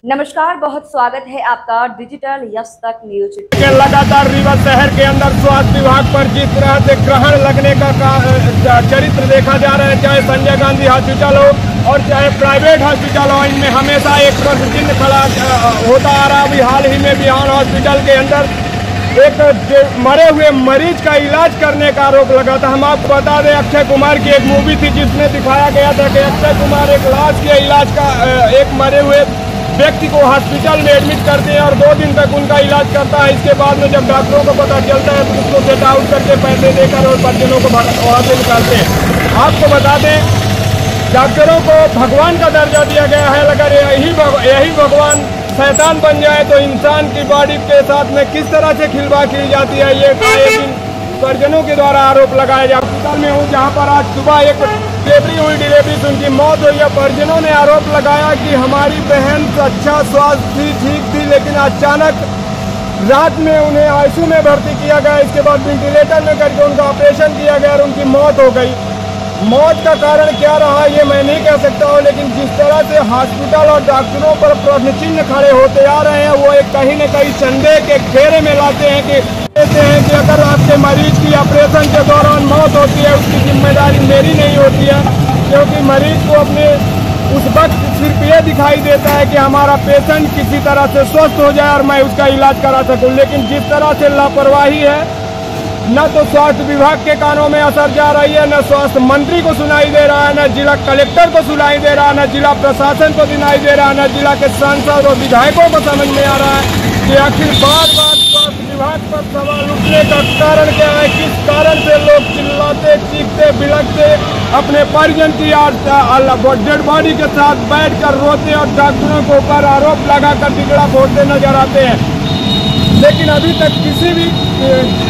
नमस्कार, बहुत स्वागत है आपका डिजिटल यस तक न्यूज के लगातार रीवा शहर के अंदर स्वास्थ्य विभाग पर जिस तरह से ग्रहण लगने का चरित्र देखा जा रहा है, चाहे संजय गांधी हॉस्पिटल हो और चाहे प्राइवेट हॉस्पिटल हो, इनमें हमेशा एक प्रश्न चिन्ह खड़ा होता आ रहा। अभी हाल ही में बिहार हॉस्पिटल के अंदर एक मरे हुए मरीज का इलाज करने का आरोप लगा था। हम आपको बता दें, अक्षय कुमार की एक मूवी थी जिसमें दिखाया गया था कि अक्षय कुमार एक लाश के इलाज का एक मरे हुए व्यक्ति को हॉस्पिटल में एडमिट करते हैं और 2 दिन तक उनका इलाज करता है। इसके बाद में जब डॉक्टरों को पता चलता है तो उसको गेट आउट करके पैसे देकर और परिजनों को वहाँ से निकालते हैं। आपको बता दें, डॉक्टरों को भगवान का दर्जा दिया गया है। अगर यही भगवान शैतान बन जाए तो इंसान की बॉडी के साथ में किस तरह से खिलवाड़ की जाती है, ये परिजनों के द्वारा आरोप लगाया जाए। अस्पताल में हूँ जहाँ पर आज सुबह एक डिलीवरी से उनकी मौत हुई है। परिजनों ने आरोप लगाया कि हमारी बहन अच्छा स्वास्थ्य थी, ठीक थी, लेकिन अचानक रात में उन्हें आईसीयू में भर्ती किया गया। इसके बाद वेंटिलेटर में करके उनका ऑपरेशन किया गया और उनकी मौत हो गई। मौत का कारण क्या रहा ये मैं नहीं कह सकता हूँ, लेकिन जिस तरह से हॉस्पिटल और डॉक्टरों पर प्रश्न चिन्ह खड़े होते आ रहे हैं, वो एक कहीं न कहीं संदेह के घेरे में लाते हैं कि अगर आपके मरीज की ऑपरेशन के दौरान मौत होती है, उसकी जिम्मेदारी मेरी नहीं होती है, क्योंकि मरीज को अपने उस वक्त सिर्फ ये दिखाई देता है कि हमारा पेशेंट किसी तरह से स्वस्थ हो जाए और मैं उसका इलाज करा सकूं। लेकिन जिस तरह से लापरवाही है, न तो स्वास्थ्य विभाग के कानों में असर जा रही है, न स्वास्थ्य मंत्री को सुनाई दे रहा है, न जिला कलेक्टर को सुनाई दे रहा है, न जिला प्रशासन को सुनाई दे रहा है, न जिला के सांसद और विधायकों को समझ में आ रहा है कि आखिर बार बार स्वास्थ्य विभाग पर सवाल उठने का कारण क्या है। किस कारण से लोग चिल्लाते, चीखते, बिलखते, अपने परिजन की डेड बॉडी के साथ बैठकर रोते और डॉक्टरों के ऊपर आरोप लगाकर टिकड़ा फोड़ते नजर आते हैं। लेकिन अभी तक किसी भी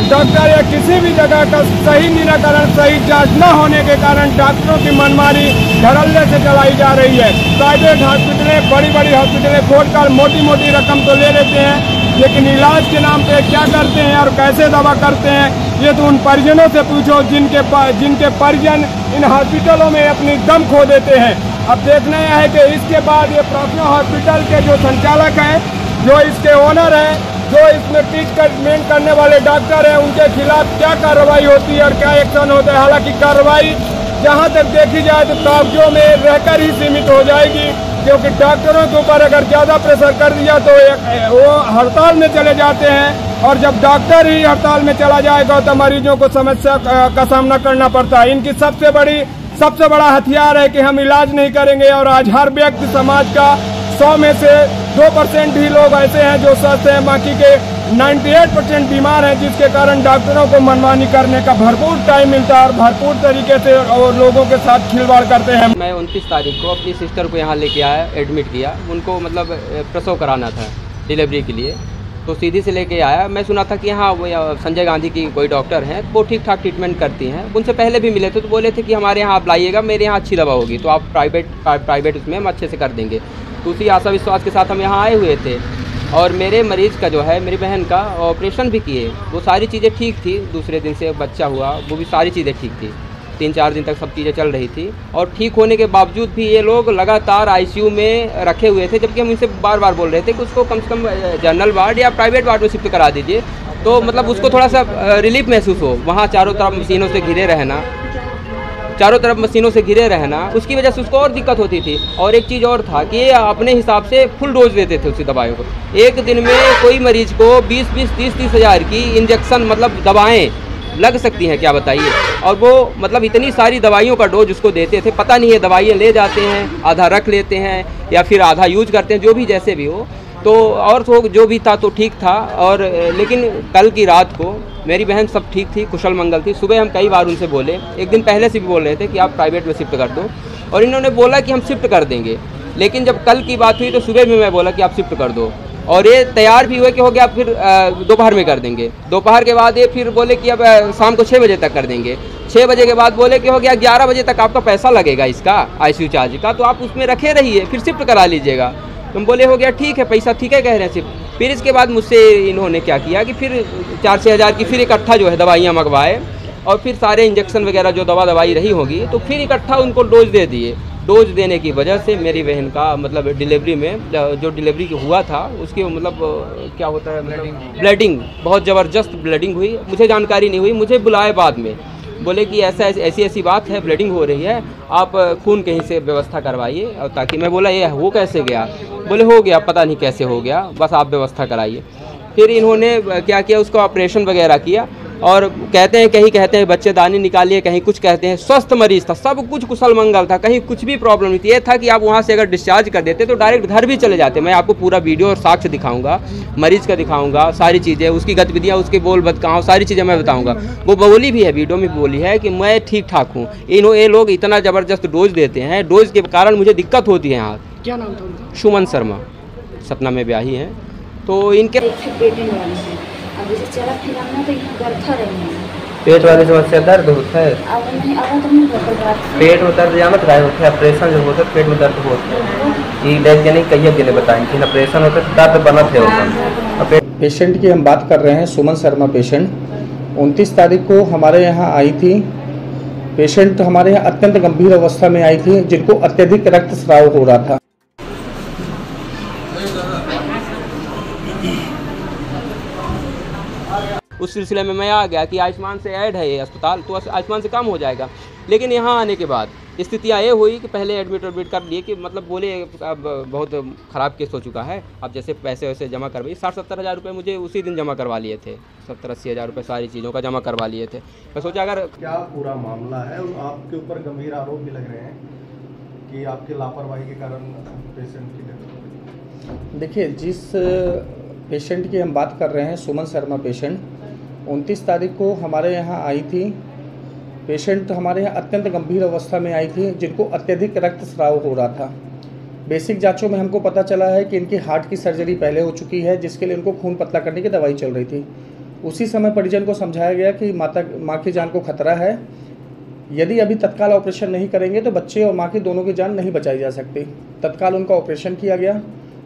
डॉक्टर या किसी भी जगह का सही निराकरण, सही जांच न होने के कारण डॉक्टरों की मनमानी धड़ल्ले से चलाई जा रही है। प्राइवेट हॉस्पिटलें, बड़ी हॉस्पिटलें खोलकर मोटी रकम तो ले लेते हैं, लेकिन इलाज के नाम पे क्या करते हैं और कैसे दवा करते हैं, ये तो उन परिजनों से पूछो जिनके परिजन इन हॉस्पिटलों में अपनी दम खो देते हैं। अब देखना यह है कि इसके बाद ये प्राथमिक हॉस्पिटल के जो संचालक हैं, जो इसके ओनर हैं, जो इसमें ट्रीटमेंट करने वाले डॉक्टर हैं, उनके खिलाफ क्या कार्रवाई होती है और क्या एक्शन होता है। हालांकि कार्रवाई जहां तक देखी जाए तो कागजों में रहकर ही सीमित हो जाएगी, क्योंकि डॉक्टरों के ऊपर अगर ज़्यादा प्रेशर कर दिया तो वो हड़ताल में चले जाते हैं, और जब डॉक्टर ही हड़ताल में चला जाएगा तो मरीजों को समस्या का सामना करना पड़ता है। इनकी सबसे बड़ा हथियार है कि हम इलाज नहीं करेंगे, और आज हर व्यक्ति समाज का 100 में से 2% ही लोग ऐसे हैं जो स्वस्थ हैं, बाकी के 98% बीमार हैं, जिसके कारण डॉक्टरों को मनमानी करने का भरपूर टाइम मिलता है और भरपूर तरीके से और लोगों के साथ खिलवाड़ करते हैं। मैं 29 तारीख को अपनी सिस्टर को यहाँ लेके आया, एडमिट किया। उनको मतलब प्रसव कराना था डिलीवरी के लिए, तो सीधी से लेके आया। मैं सुना था कि यहाँ वो संजय गांधी की कोई डॉक्टर हैं, वो ठीक ठाक ट्रीटमेंट करती हैं। उनसे पहले भी मिले थे तो बोले थे कि हमारे यहाँ आप लाइएगा, मेरे यहाँ अच्छी दवा होगी, तो आप प्राइवेट उसमें हम अच्छे से कर देंगे। तो उसी आशा विश्वास के साथ हम यहाँ आए हुए थे, और मेरे मरीज़ का जो है, मेरी बहन का ऑपरेशन भी किए। वो सारी चीज़ें ठीक थी। दूसरे दिन से बच्चा हुआ, वो भी सारी चीज़ें ठीक थी। 3-4 दिन तक सब चीज़ें चल रही थी, और ठीक होने के बावजूद भी ये लोग लगातार आईसीयू में रखे हुए थे, जबकि हम इनसे बार बोल रहे थे कि उसको कम से कम जनरल वार्ड या प्राइवेट वार्ड में शिफ्ट करा दीजिए, तो मतलब उसको थोड़ा सा रिलीफ महसूस हो। वहाँ चारों तरफ मशीनों से घिरे रहना, उसकी वजह से उसको और दिक्कत होती थी। और एक चीज़ और था कि ये अपने हिसाब से फुल डोज देते थे उसी दवाइयों को। एक दिन में कोई मरीज को 20-20, 30-30 हज़ार की इंजेक्शन मतलब दवाएं लग सकती हैं, क्या बताइए। और वो मतलब इतनी सारी दवाइयों का डोज उसको देते थे, पता नहीं है दवाइयाँ ले जाते हैं, आधा रख लेते हैं या फिर आधा यूज करते हैं, जो भी जैसे भी हो। तो और तो जो भी था तो ठीक था। और लेकिन कल की रात को मेरी बहन सब ठीक थी, कुशल मंगल थी। सुबह हम कई बार उनसे बोले, एक दिन पहले से भी बोल रहे थे कि आप प्राइवेट में शिफ्ट कर दो, और इन्होंने बोला कि हम शिफ्ट कर देंगे। लेकिन जब कल की बात हुई तो सुबह में मैं बोला कि आप शिफ्ट कर दो, और ये तैयार भी हुए कि हो गया, फिर दोपहर में कर देंगे। दोपहर के बाद ये फिर बोले कि अब शाम को 6 बजे तक कर देंगे। 6 बजे के बाद बोले कि हो गया 11 बजे तक आपका पैसा लगेगा इसका आईसीयू चार्ज का, तो आप उसमें रखे रहिए, फिर शिफ्ट करा लीजिएगा। तुम बोले हो गया ठीक है, पैसा ठीक है कह रहे हैं शिफ्ट। फिर इसके बाद मुझसे इन्होंने क्या किया कि फिर 4-6 हज़ार की फिर इकट्ठा जो है दवाइयाँ मंगवाए, और फिर सारे इंजेक्शन वगैरह जो दवाई रही होगी तो फिर इकट्ठा उनको डोज दे दिए। डोज देने की वजह से मेरी बहन का मतलब डिलीवरी में जो डिलीवरी हुआ था उसकी मतलब क्या होता है मतलब ब्लीडिंग, बहुत ज़बरदस्त ब्लीडिंग हुई। मुझे जानकारी नहीं हुई, मुझे बुलाए बाद में, बोले कि ऐसी बात है, ब्लीडिंग हो रही है, आप खून कहीं से व्यवस्था करवाइए। और ताकि मैं बोला ये वो कैसे गया, बोले हो गया, पता नहीं कैसे हो गया, बस आप व्यवस्था कराइए। फिर इन्होंने क्या किया, उसको ऑपरेशन वगैरह किया और कहते हैं कहीं कहते हैं बच्चेदानी निकालिए, कहीं कुछ कहते हैं। स्वस्थ मरीज था, सब कुछ कुशल मंगल था, कहीं कुछ भी प्रॉब्लम नहीं थी। ये था कि आप वहाँ से अगर डिस्चार्ज कर देते तो डायरेक्ट घर भी चले जाते। मैं आपको पूरा वीडियो और साक्ष्य दिखाऊंगा, मरीज का दिखाऊंगा, सारी चीज़ें, उसकी गतिविधियाँ, उसके बोल बदकाव, सारी चीज़ें मैं बताऊँगा। वो बोली भी है, वीडियो में बोली है कि मैं ठीक ठाक हूँ। ये लोग इतना ज़बरदस्त डोज देते हैं, डोज के कारण मुझे दिक्कत होती है। यहाँ क्या नाम था उनका? सुमन शर्मा, सतना में ब्याही हैं। तो इनके पेटेंट वाले हैं। अब जैसे चला फिरना तो यहाँ गरथा रहे हैं। पेट वाली समस्या दर्द होता है, अब नहीं अब तो नहीं कर बात पेट में दर्द जानत रहा होता है, ऑपरेशन जो होता है पेट में दर्द होता है। ये डेट यानी कई दिन बताएं कि ऑपरेशन होता है दर्द बना थे। पेशेंट की हम बात कर रहे हैं, सुमन शर्मा पेशेंट 29 तारीख को हमारे यहाँ आई थी। पेशेंट हमारे यहाँ अत्यंत गंभीर अवस्था में आई थी, जिनको अत्यधिक रक्तस्राव हो रहा था। उस सिलसिले में मैं आ गया कि आयुष्मान से ऐड है ये अस्पताल, तो आयुष्मान से काम हो जाएगा। लेकिन यहाँ आने के बाद स्थितियाँ ये हुई कि पहले एडमिट कर लिए कि मतलब बोले अब बहुत ख़राब केस हो चुका है, अब जैसे पैसे वैसे जमा करवाइए। 60-70 हज़ार रुपये मुझे उसी दिन जमा करवा लिए थे, 70-80 हज़ार रुपये सारी चीज़ों का जमा करवा लिए थे। मैं सोचा अगर क्या पूरा मामला है, आपके ऊपर गंभीर आरोप भी लग रहे हैं कि आपकी लापरवाही के कारण पेशेंट की डेथ हो गई। देखिए, जिस पेशेंट की हम बात कर रहे हैं, सुमन शर्मा पेशेंट 29 तारीख को हमारे यहाँ आई थी। पेशेंट हमारे यहाँ अत्यंत गंभीर अवस्था में आई थी, जिनको अत्यधिक रक्तस्राव हो रहा था। बेसिक जांचों में हमको पता चला है कि इनकी हार्ट की सर्जरी पहले हो चुकी है, जिसके लिए उनको खून पतला करने की दवाई चल रही थी। उसी समय परिजन को समझाया गया कि माँ की जान को खतरा है, यदि अभी तत्काल ऑपरेशन नहीं करेंगे तो बच्चे और माँ की दोनों की जान नहीं बचाई जा सकती। तत्काल उनका ऑपरेशन किया गया।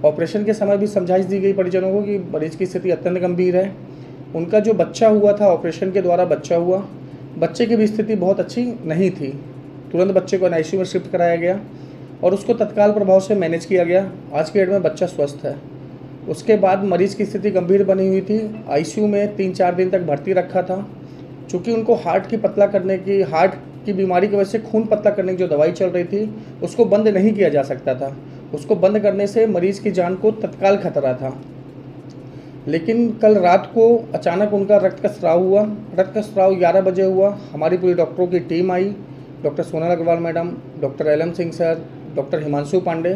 ऑपरेशन के समय भी समझाइश दी गई परिजनों को कि मरीज की स्थिति अत्यंत गंभीर है। उनका जो बच्चा हुआ था, ऑपरेशन के द्वारा बच्चा हुआ, बच्चे की भी स्थिति बहुत अच्छी नहीं थी। तुरंत बच्चे को NICU में शिफ्ट कराया गया और उसको तत्काल प्रभाव से मैनेज किया गया। आज के डेट में बच्चा स्वस्थ है। उसके बाद मरीज की स्थिति गंभीर बनी हुई थी, ICU में 3-4 दिन तक भर्ती रखा था। चूँकि उनको हार्ट की बीमारी की वजह से खून पतला करने की जो दवाई चल रही थी उसको बंद नहीं किया जा सकता था। उसको बंद करने से मरीज की जान को तत्काल खतरा था। लेकिन कल रात को अचानक उनका रक्त का स्राव हुआ। रक्त का स्राव 11 बजे हुआ। हमारी पूरी डॉक्टरों की टीम आई, doctor Sonal Agarwal madam, doctor LM Singh sir, doctor Himanshu Pandey.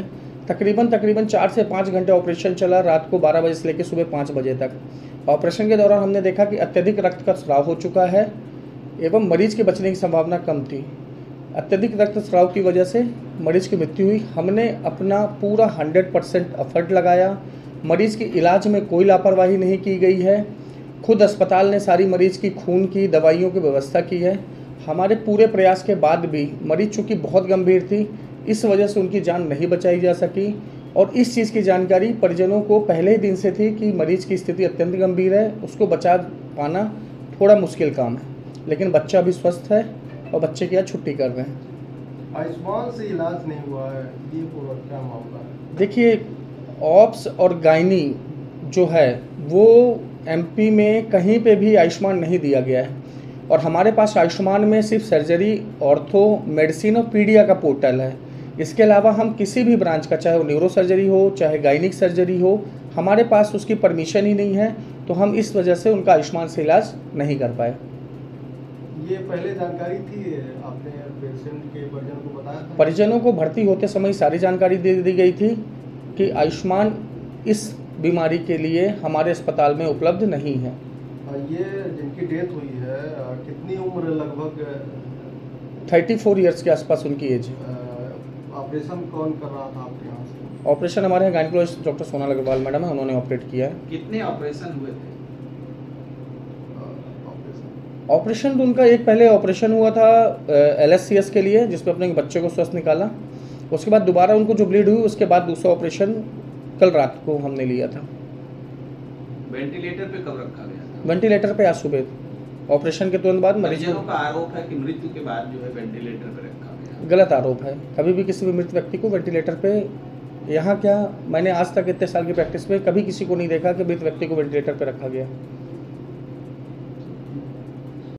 तकरीबन 4 से 5 घंटे ऑपरेशन चला, रात को 12 बजे से लेकर सुबह 5 बजे तक। ऑपरेशन के दौरान हमने देखा कि अत्यधिक रक्त का स्राव हो चुका है एवं मरीज के बचने की संभावना कम थी। अत्यधिक रक्तस्राव की वजह से मरीज की मृत्यु हुई। हमने अपना पूरा 100% एफर्ट लगाया। मरीज के इलाज में कोई लापरवाही नहीं की गई है। खुद अस्पताल ने सारी मरीज की खून की दवाइयों की व्यवस्था की है। हमारे पूरे प्रयास के बाद भी मरीज चूँकि बहुत गंभीर थी, इस वजह से उनकी जान नहीं बचाई जा सकी। और इस चीज़ की जानकारी परिजनों को पहले ही दिन से थी कि मरीज की स्थिति अत्यंत गंभीर है, उसको बचा पाना थोड़ा मुश्किल काम है। लेकिन बच्चा भी स्वस्थ है और बच्चे की आज छुट्टी कर रहे हैं। आयुष्मान से इलाज नहीं हुआ है, ये पूरा क्या मामला है? देखिए, ऑप्स और गायनी जो है वो MP में कहीं पे भी आयुष्मान नहीं दिया गया है। और हमारे पास आयुष्मान में सिर्फ सर्जरी, ऑर्थो, मेडिसिन और पीडिया का पोर्टल है। इसके अलावा हम किसी भी ब्रांच का, चाहे वो न्यूरो सर्जरी हो, चाहे गायनिक सर्जरी हो, हमारे पास उसकी परमिशन ही नहीं है। तो हम इस वजह से उनका आयुष्मान से इलाज नहीं कर पाए। ये पहले जानकारी थी, आपने पेशेंट के परिजनों को बताया था? परिजनों को भर्ती होते समय सारी जानकारी दे दी गई थी कि आयुष्मान इस बीमारी के लिए हमारे अस्पताल में उपलब्ध नहीं है। ये जिनकी डेथ हुई है, कितनी उम्र लगभग? 34 ईयर्स के आसपास उनकी एज है। ऑपरेशन कौन कर रहा था आपके यहाँ से? ऑपरेशन हमारे यहाँ gynaecologist doctor Sonal Agarwal madam है, उन्होंने ऑपरेट किया है। कितने ऑपरेशन हुए थे? ऑपरेशन तो उनका एक पहले ऑपरेशन हुआ था LSCS के लिए, जिसमें अपने बच्चे को स्वस्थ निकाला। उसके बाद दोबारा उनको जो ब्लीड हुई, उसके बाद दूसरा ऑपरेशन कल रात को हमने लिया था। वेंटिलेटर पे कब रखा गया था? वेंटिलेटर पे आज सुबह ऑपरेशन के तुरंत बाद मरीज परिजनों को का आरोप है कि मृत्यु के बाद जो है वेंटिलेटर पर रखा गया। गलत आरोप है। कभी भी किसी भी मृत व्यक्ति को वेंटिलेटर पे, यहाँ क्या, मैंने आज तक इतने साल की प्रैक्टिस में कभी किसी को नहीं देखा कि मृत व्यक्ति को वेंटिलेटर पे रखा गया।